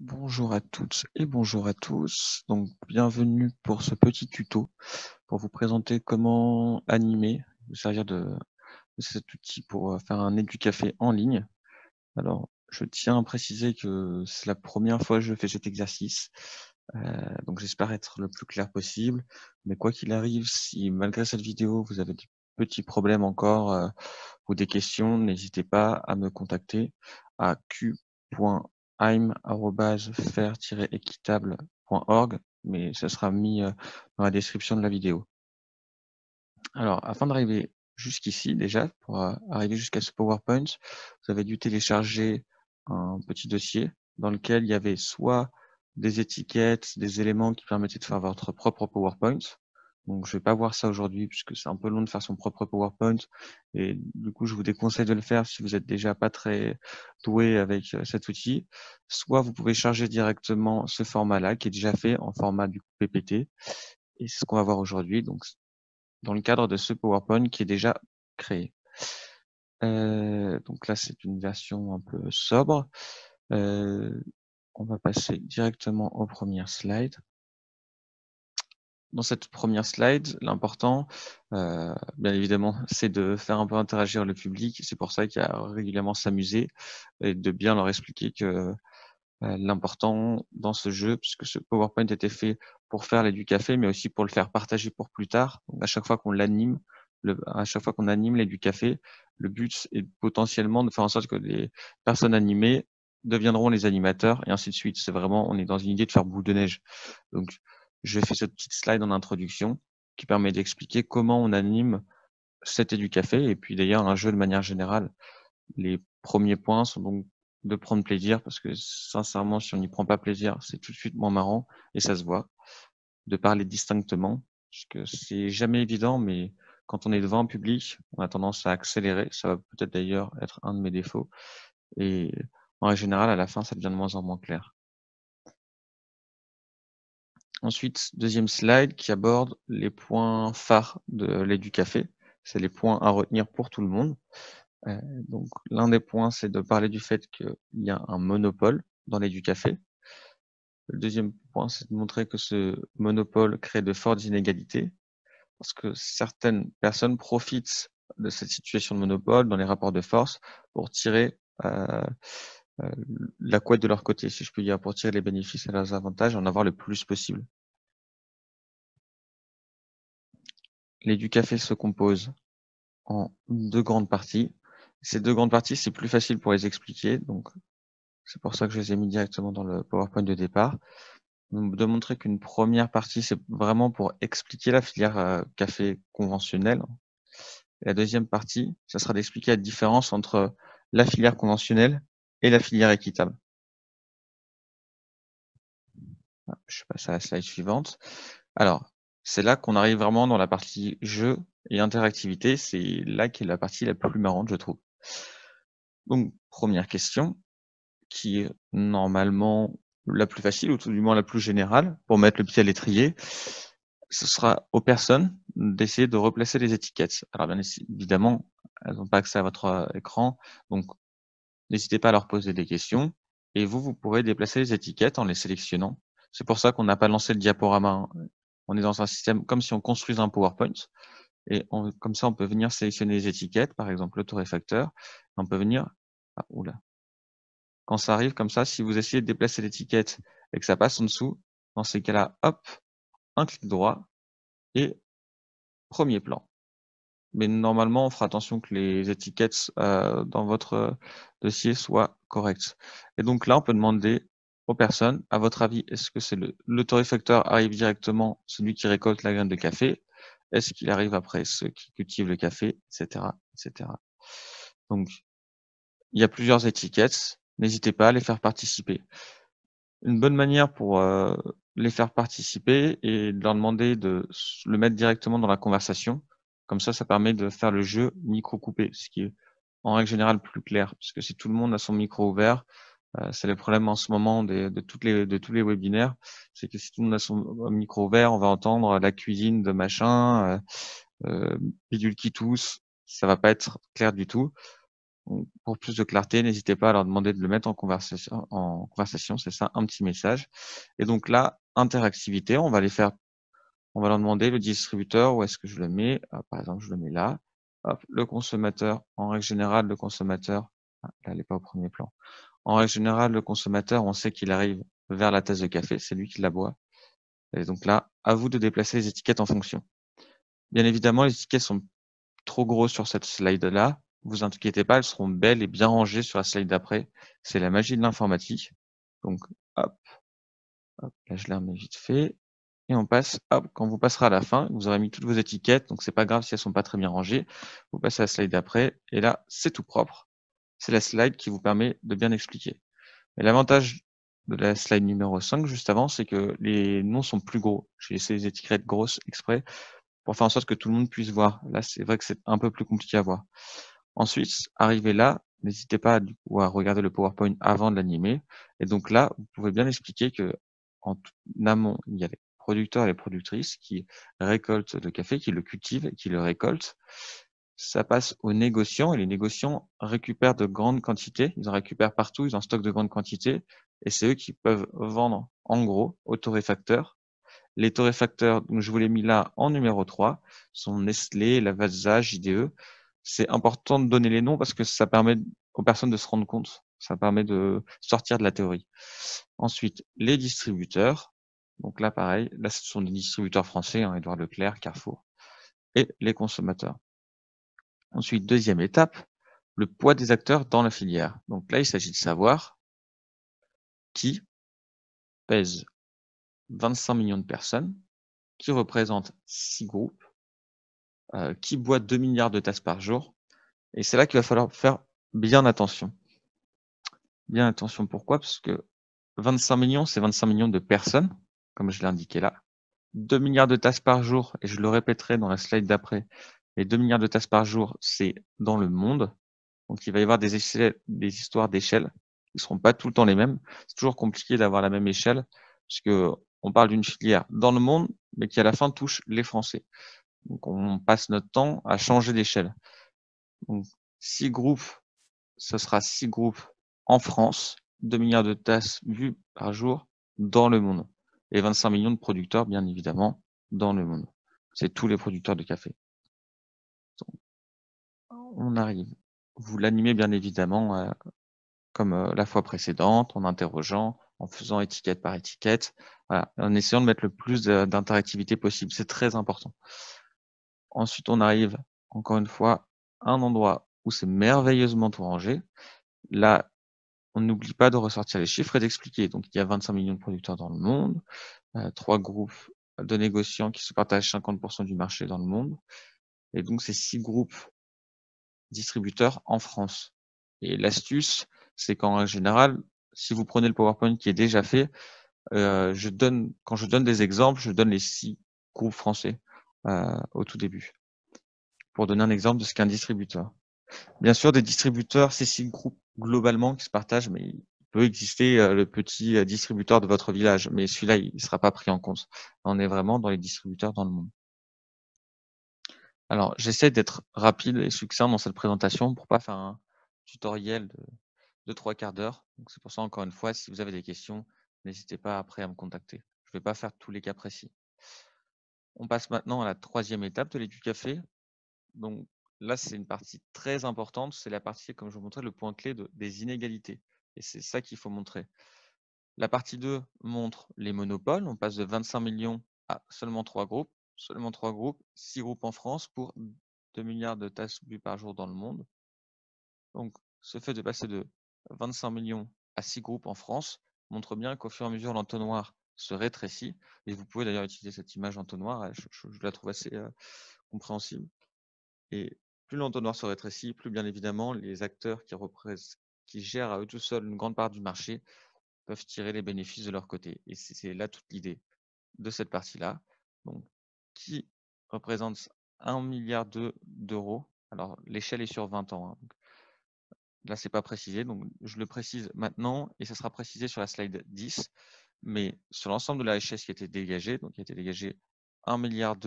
Bonjour à toutes et bonjour à tous. Donc, bienvenue pour ce petit tuto pour vous présenter comment animer, vous servir de cet outil pour faire un éducafé en ligne. Alors, je tiens à préciser que c'est la première fois que je fais cet exercice, donc j'espère être le plus clair possible. Mais quoi qu'il arrive, si malgré cette vidéo, vous avez des petits problèmes encore ou des questions, n'hésitez pas à me contacter à q.heim@faire-équitable.org, mais ça sera mis dans la description de la vidéo. Alors, afin d'arriver jusqu'ici déjà, pour arriver jusqu'à ce PowerPoint, vous avez dû télécharger un petit dossier dans lequel il y avait soit des étiquettes, des éléments qui permettaient de faire votre propre PowerPoint. Donc, je vais pas voir ça aujourd'hui puisque c'est un peu long de faire son propre PowerPoint et du coup, je vous déconseille de le faire si vous êtes déjà pas très doué avec cet outil. Soit vous pouvez charger directement ce format-là qui est déjà fait en format du PPT et c'est ce qu'on va voir aujourd'hui. Donc, dans le cadre de ce PowerPoint qui est déjà créé. Donc là, c'est une version un peu sobre. On va passer directement aux premières slides. Dans cette première slide, l'important, bien évidemment, c'est de faire un peu interagir le public. C'est pour ça qu'il y a régulièrement s'amuser et de bien leur expliquer que l'important dans ce jeu, puisque ce PowerPoint était fait pour faire l'éducafé, mais aussi pour le faire partager pour plus tard. Donc à chaque fois qu'on l'anime, à chaque fois qu'on anime l'éducafé, le but est potentiellement de faire en sorte que les personnes animées deviendront les animateurs et ainsi de suite. C'est vraiment, on est dans une idée de faire boule de neige. Donc je fais cette petite slide en introduction qui permet d'expliquer comment on anime cet éducafé et puis d'ailleurs un jeu de manière générale. Les premiers points sont donc de prendre plaisir parce que sincèrement, si on n'y prend pas plaisir, c'est tout de suite moins marrant et ça se voit. De parler distinctement, parce que c'est jamais évident, mais quand on est devant un public, on a tendance à accélérer. Ça va peut-être d'ailleurs être un de mes défauts. Et en général, à la fin, ça devient de moins en moins clair. Ensuite, deuxième slide qui aborde les points phares de l'éducafé. C'est les points à retenir pour tout le monde. Donc l'un des points, c'est de parler du fait qu'il y a un monopole dans l'éducafé. Le deuxième point, c'est de montrer que ce monopole crée de fortes inégalités, parce que certaines personnes profitent de cette situation de monopole dans les rapports de force pour tirer euh, la couette de leur côté, si je peux dire, pour tirer les bénéfices et leurs avantages, en avoir le plus possible. L'éducafé se compose en deux grandes parties. Ces deux grandes parties, c'est plus facile pour les expliquer, donc c'est pour ça que je les ai mis directement dans le PowerPoint de départ. De montrer qu'une première partie, c'est vraiment pour expliquer la filière café conventionnelle. Et la deuxième partie, ça sera d'expliquer la différence entre la filière conventionnelle et la filière équitable. Je passe à la slide suivante. Alors, c'est là qu'on arrive vraiment dans la partie jeu et interactivité. C'est là qu'est la partie la plus marrante, je trouve. Donc, première question, qui est normalement la plus facile, ou tout du moins la plus générale, pour mettre le pied à l'étrier. Ce sera aux personnes d'essayer de replacer les étiquettes. Alors bien évidemment, elles n'ont pas accès à votre écran, donc n'hésitez pas à leur poser des questions. Et vous pourrez déplacer les étiquettes en les sélectionnant. C'est pour ça qu'on n'a pas lancé le diaporama. On est dans un système comme si on construisait un PowerPoint. Et comme ça, on peut venir sélectionner les étiquettes, par exemple le torréfacteur. On peut venir... Ah, oula. Quand ça arrive comme ça, si vous essayez de déplacer l'étiquette et que ça passe en dessous, dans ces cas-là, hop, un clic droit et premier plan. Mais normalement, on fera attention que les étiquettes dans votre dossier soient correctes. Et donc là, on peut demander aux personnes, à votre avis, est-ce que c'est le torréfacteur arrive directement celui qui récolte la graine de café? Est-ce qu'il arrive après ceux qui cultivent le café, etc., etc. Donc, il y a plusieurs étiquettes. N'hésitez pas à les faire participer. Une bonne manière pour les faire participer et de leur demander de le mettre directement dans la conversation. Comme ça permet de faire le jeu micro-coupé, ce qui est en règle générale plus clair. Parce que si tout le monde a son micro ouvert, c'est le problème en ce moment de tous les webinaires, c'est que si tout le monde a son micro ouvert, on va entendre la cuisine de machin, bidule qui tousse, ça va pas être clair du tout. Donc, pour plus de clarté, n'hésitez pas à leur demander de le mettre en conversation, c'est ça, un petit message. Et donc là, interactivité, on va leur demander le distributeur, où est-ce que je le mets? Par exemple, je le mets là. Hop, le consommateur, en règle générale, le consommateur, là, il n'est pas au premier plan. En règle générale, le consommateur, on sait qu'il arrive vers la tasse de café, c'est lui qui la boit. Et donc là, à vous de déplacer les étiquettes en fonction. Bien évidemment, les étiquettes sont trop grosses sur cette slide-là. Vous inquiétez pas, elles seront belles et bien rangées sur la slide d'après. C'est la magie de l'informatique. Donc, hop, hop, là, je les remets vite fait. Et on passe, hop, quand vous passerez à la fin, vous aurez mis toutes vos étiquettes, donc c'est pas grave si elles sont pas très bien rangées. Vous passez à la slide d'après, et là, c'est tout propre. C'est la slide qui vous permet de bien expliquer. Mais l'avantage de la slide numéro 5, juste avant, c'est que les noms sont plus gros. J'ai laissé les étiquettes grosses exprès pour faire en sorte que tout le monde puisse voir. Là, c'est vrai que c'est un peu plus compliqué à voir. Ensuite, arrivé là, n'hésitez pas du coup, à regarder le PowerPoint avant de l'animer. Et donc là, vous pouvez bien expliquer que en amont, il y a les producteurs et les productrices qui récoltent le café, qui le cultivent et qui le récoltent. Ça passe aux négociants et les négociants récupèrent de grandes quantités. Ils en récupèrent partout, ils en stockent de grandes quantités et c'est eux qui peuvent vendre en gros aux torréfacteurs. Les torréfacteurs, donc je vous l'ai mis là en numéro 3, sont Nestlé, Lavazza, JDE. C'est important de donner les noms parce que ça permet aux personnes de se rendre compte. Ça permet de sortir de la théorie. Ensuite, les distributeurs. Donc là, pareil, là, ce sont des distributeurs français, hein, Édouard Leclerc, Carrefour. Et les consommateurs. Ensuite, deuxième étape, le poids des acteurs dans la filière. Donc là, il s'agit de savoir qui pèse 25 millions de personnes, qui représente 6 groupes, qui boit 2 milliards de tasses par jour. Et c'est là qu'il va falloir faire bien attention. Bien attention, pourquoi? Parce que 25 millions, c'est 25 millions de personnes, comme je l'ai indiqué là. 2 milliards de tasses par jour, et je le répéterai dans la slide d'après, les 2 milliards de tasses par jour, c'est dans le monde. Donc il va y avoir des histoires d'échelle qui ne seront pas tout le temps les mêmes. C'est toujours compliqué d'avoir la même échelle, puisque on parle d'une filière dans le monde, mais qui à la fin touche les Français. Donc on passe notre temps à changer d'échelle. Donc 6 groupes, ce sera 6 groupes en France, 2 milliards de tasses vues par jour dans le monde. Et 25 millions de producteurs, bien évidemment, dans le monde. C'est tous les producteurs de café. Donc, on arrive. Vous l'animez bien évidemment comme la fois précédente, en interrogeant, en faisant étiquette par étiquette, voilà, en essayant de mettre le plus d'interactivité possible. C'est très important. Ensuite, on arrive, encore une fois, à un endroit où c'est merveilleusement tout rangé. Là, on n'oublie pas de ressortir les chiffres et d'expliquer. Donc, il y a 25 millions de producteurs dans le monde, 3 groupes de négociants qui se partagent 50% du marché dans le monde. Et donc, c'est 6 groupes distributeurs en France. Et l'astuce, c'est qu'en général, si vous prenez le PowerPoint qui est déjà fait, quand je donne des exemples, je donne les 6 groupes français au tout début, pour donner un exemple de ce qu'est un distributeur. Bien sûr, des distributeurs, c'est 6 groupes globalement qui se partagent, mais il peut exister le petit distributeur de votre village, mais celui-là, il ne sera pas pris en compte. On est vraiment dans les distributeurs dans le monde. Alors, j'essaie d'être rapide et succinct dans cette présentation pour pas faire un tutoriel de 3 quarts d'heure. Donc, c'est pour ça, encore une fois, si vous avez des questions, n'hésitez pas après à me contacter. Je ne vais pas faire tous les cas précis. On passe maintenant à la 3e étape de l'étude café. Donc là, c'est une partie très importante. C'est la partie, comme je vous montrais, le point clé des inégalités. Et c'est ça qu'il faut montrer. La partie 2 montre les monopoles. On passe de 25 millions à seulement 3 groupes. Seulement 3 groupes, 6 groupes en France pour 2 milliards de tasses bues par jour dans le monde. Donc, ce fait de passer de 25 millions à 6 groupes en France montre bien qu'au fur et à mesure, l'entonnoir se rétrécit. Et vous pouvez d'ailleurs utiliser cette image entonnoir. Je la trouve assez compréhensible. Et plus l'entonnoir se rétrécit, plus bien évidemment, les acteurs qui gèrent à eux tout seuls une grande part du marché peuvent tirer les bénéfices de leur côté. Et c'est là toute l'idée de cette partie-là. Donc, qui représente 1 milliard d'euros. Alors, l'échelle est sur 20 ans. Hein. Là, c'est pas précisé, donc je le précise maintenant et ça sera précisé sur la slide 10. Mais sur l'ensemble de la richesse qui a été dégagée, donc qui a été dégagé 1 milliard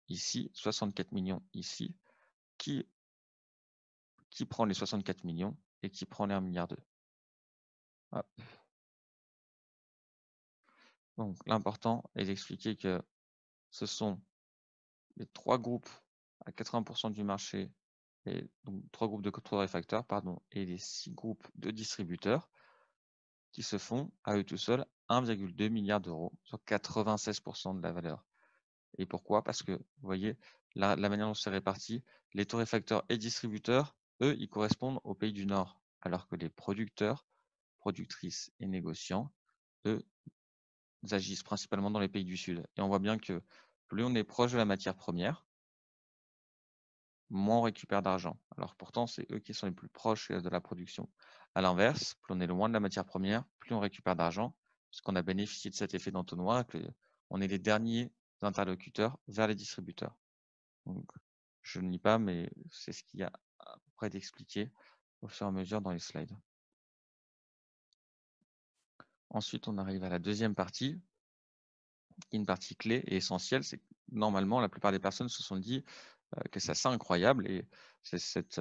ici, 64 millions ici, qui qui prend les 64 millions et qui prend les 1,2 milliard. Hop. Donc l'important est d'expliquer que ce sont les 3 groupes à 80% du marché, et donc 3 groupes de torréfacteurs, pardon, et les 6 groupes de distributeurs qui se font à eux tout seuls 1,2 milliard d'euros, soit 96% de la valeur. Et pourquoi? Parce que, vous voyez, la manière dont c'est réparti, les torréfacteurs et distributeurs, eux, ils correspondent aux pays du Nord, alors que les producteurs, productrices et négociants, eux, ils agissent principalement dans les pays du Sud. Et on voit bien que plus on est proche de la matière première, moins on récupère d'argent. Alors pourtant, c'est eux qui sont les plus proches de la production. À l'inverse, plus on est loin de la matière première, plus on récupère d'argent, puisqu'on a bénéficié de cet effet d'entonnoir, que on est les derniers interlocuteurs vers les distributeurs. Donc, je ne lis pas, mais c'est ce qu'il y a à peu près d'expliquer au fur et à mesure dans les slides. Ensuite, on arrive à la deuxième partie, qui est une partie clé et essentielle. C'est que normalement, la plupart des personnes se sont dit que c'est assez incroyable et c'est cette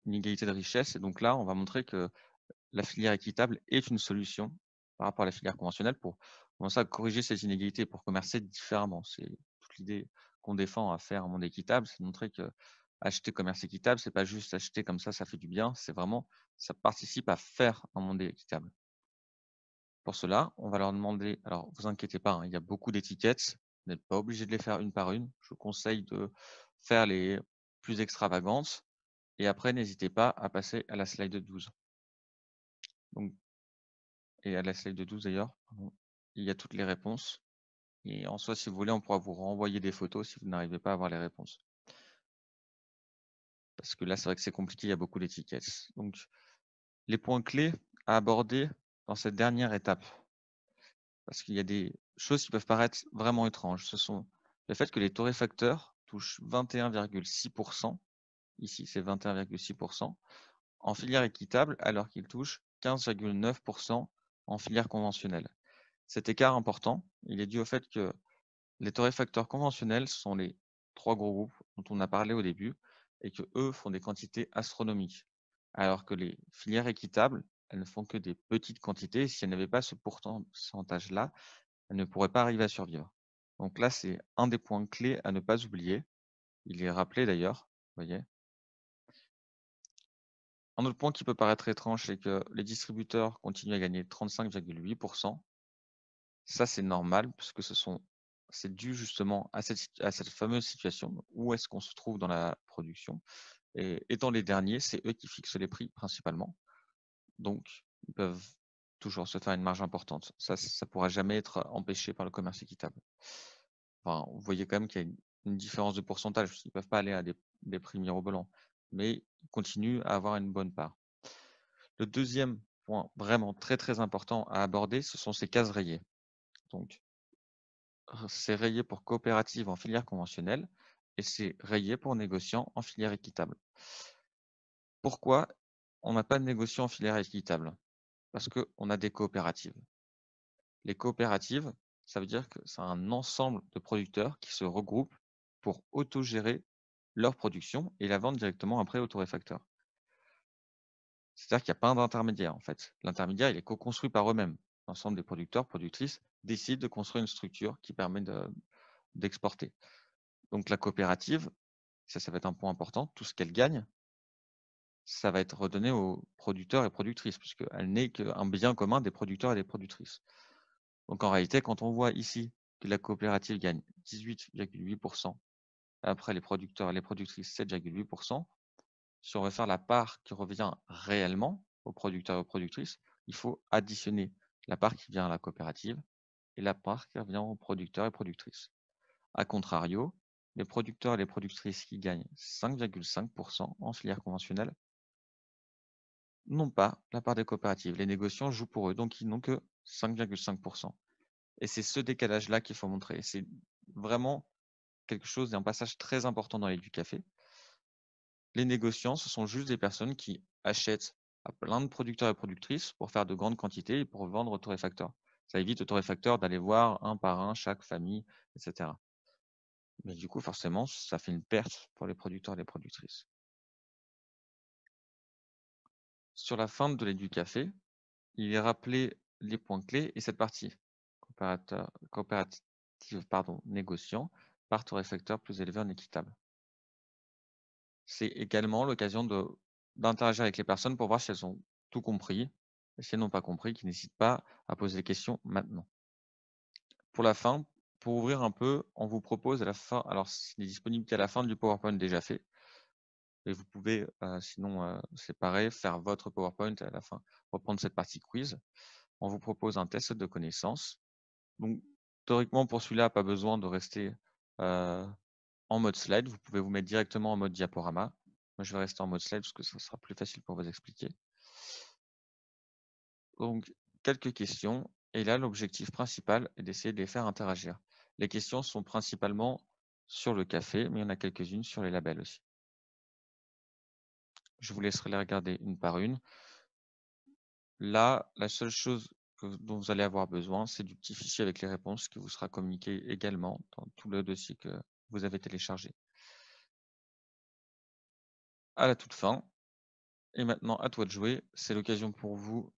inégalité de richesse. Et donc là, on va montrer que la filière équitable est une solution par rapport à la filière conventionnelle pour commencer à corriger ces inégalités, pour commercer différemment. C'est toute l'idée qu'on défend à faire un monde équitable, c'est de montrer que acheter commerce équitable, c'est pas juste acheter comme ça fait du bien, c'est vraiment, ça participe à faire un monde équitable. Pour cela, on va leur demander, alors vous inquiétez pas, hein, il y a beaucoup d'étiquettes, vous n'êtes pas obligé de les faire une par une. Je vous conseille de faire les plus extravagantes et après, n'hésitez pas à passer à la slide 12. Donc, et à la slide 12 d'ailleurs, il y a toutes les réponses. Et en soi, si vous voulez, on pourra vous renvoyer des photos si vous n'arrivez pas à avoir les réponses. Parce que là, c'est vrai que c'est compliqué, il y a beaucoup d'étiquettes. Donc, les points clés à aborder dans cette dernière étape, parce qu'il y a des choses qui peuvent paraître vraiment étranges. Ce sont le fait que les torréfacteurs touchent 21,6%, ici c'est 21,6%, en filière équitable, alors qu'ils touchent 15,9% en filière conventionnelle. Cet écart important, il est dû au fait que les torréfacteurs conventionnels sont les 3 gros groupes dont on a parlé au début et que eux font des quantités astronomiques. Alors que les filières équitables, elles ne font que des petites quantités. Si elles n'avaient pas ce pourcentage-là, elles ne pourraient pas arriver à survivre. Donc là, c'est un des points clés à ne pas oublier. Il est rappelé d'ailleurs, vous voyez. Un autre point qui peut paraître étrange, c'est que les distributeurs continuent à gagner 35,8%. Ça, c'est normal puisque c'est dû justement à cette fameuse situation où est-ce qu'on se trouve dans la production. Et étant les derniers, c'est eux qui fixent les prix principalement. Donc, ils peuvent toujours se faire une marge importante. Ça pourra jamais être empêché par le commerce équitable. Enfin, vous voyez quand même qu'il y a une différence de pourcentage. Ils ne peuvent pas aller à des prix mirobolants, mais ils continuent à avoir une bonne part. Le deuxième point vraiment très très important à aborder, ce sont ces cases rayées. Donc, c'est rayé pour coopérative en filière conventionnelle et c'est rayé pour négociant en filière équitable. Pourquoi on n'a pas de négociant en filière équitable? Parce qu'on a des coopératives. Les coopératives, ça veut dire que c'est un ensemble de producteurs qui se regroupent pour autogérer leur production et la vendre directement après au torréfacteur. C'est-à-dire qu'il n'y a pas d'intermédiaire en fait. L'intermédiaire, il est co-construit par eux-mêmes. L'ensemble des producteurs, productrices décident de construire une structure qui permet d'exporter. Donc la coopérative, ça va être un point important, tout ce qu'elle gagne, ça va être redonné aux producteurs et productrices, puisqu'elle n'est qu'un bien commun des producteurs et des productrices. Donc en réalité, quand on voit ici que la coopérative gagne 18,8%, après les producteurs et les productrices 7,8%, si on veut faire la part qui revient réellement aux producteurs et aux productrices, il faut additionner la part qui vient à la coopérative et la part qui revient aux producteurs et productrices. A contrario, les producteurs et les productrices qui gagnent 5,5% en filière conventionnelle n'ont pas la part des coopératives. Les négociants jouent pour eux, donc ils n'ont que 5,5%. Et c'est ce décalage-là qu'il faut montrer. C'est vraiment quelque chose, un passage très important dans les du café. Les négociants, ce sont juste des personnes qui achètent à plein de producteurs et productrices pour faire de grandes quantités et pour vendre aux torréfacteurs. Ça évite aux torréfacteurs d'aller voir un par un chaque famille, etc. Mais du coup, forcément, ça fait une perte pour les producteurs et les productrices. Sur la fin de l'aide du café, il est rappelé les points clés et cette partie. Coopérative, pardon, négociant, part au réflecteur plus élevé en équitable. C'est également l'occasion d'interagir avec les personnes pour voir si elles ont tout compris et si elles n'ont pas compris, qu'ils n'hésitent pas à poser des questions maintenant. Pour la fin, pour ouvrir un peu, on vous propose à la fin alors c'est disponible qu'à la fin du PowerPoint déjà fait et vous pouvez, sinon, c'est pareil, faire votre PowerPoint et à la fin, reprendre cette partie quiz. On vous propose un test de connaissances. Donc théoriquement, pour celui-là, pas besoin de rester, heu, en mode slide. Vous pouvez vous mettre directement en mode diaporama. Moi, je vais rester en mode slide parce que ça sera plus facile pour vous expliquer. Donc, quelques questions. Et là, l'objectif principal est d'essayer de les faire interagir. Les questions sont principalement sur le café, mais il y en a quelques-unes sur les labels aussi. Je vous laisserai les regarder une par une. Là, la seule chose dont vous allez avoir besoin, c'est du petit fichier avec les réponses qui vous sera communiqué également dans tout le dossier que vous avez téléchargé. À la toute fin, et maintenant à toi de jouer, c'est l'occasion pour vous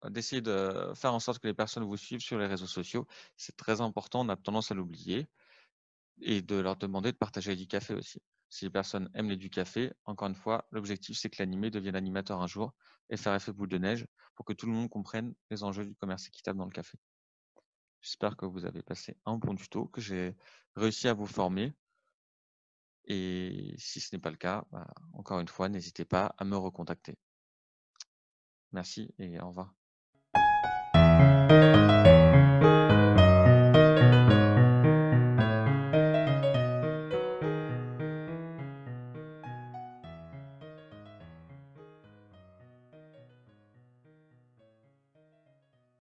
d'essayer de faire en sorte que les personnes vous suivent sur les réseaux sociaux. C'est très important, on a tendance à l'oublier et de leur demander de partager du café aussi. Si les personnes aiment les du café, encore une fois, l'objectif, c'est que l'animé devienne animateur un jour et faire effet boule de neige pour que tout le monde comprenne les enjeux du commerce équitable dans le café. J'espère que vous avez passé un bon tuto, que j'ai réussi à vous former et si ce n'est pas le cas, encore une fois, n'hésitez pas à me recontacter. Merci et au revoir.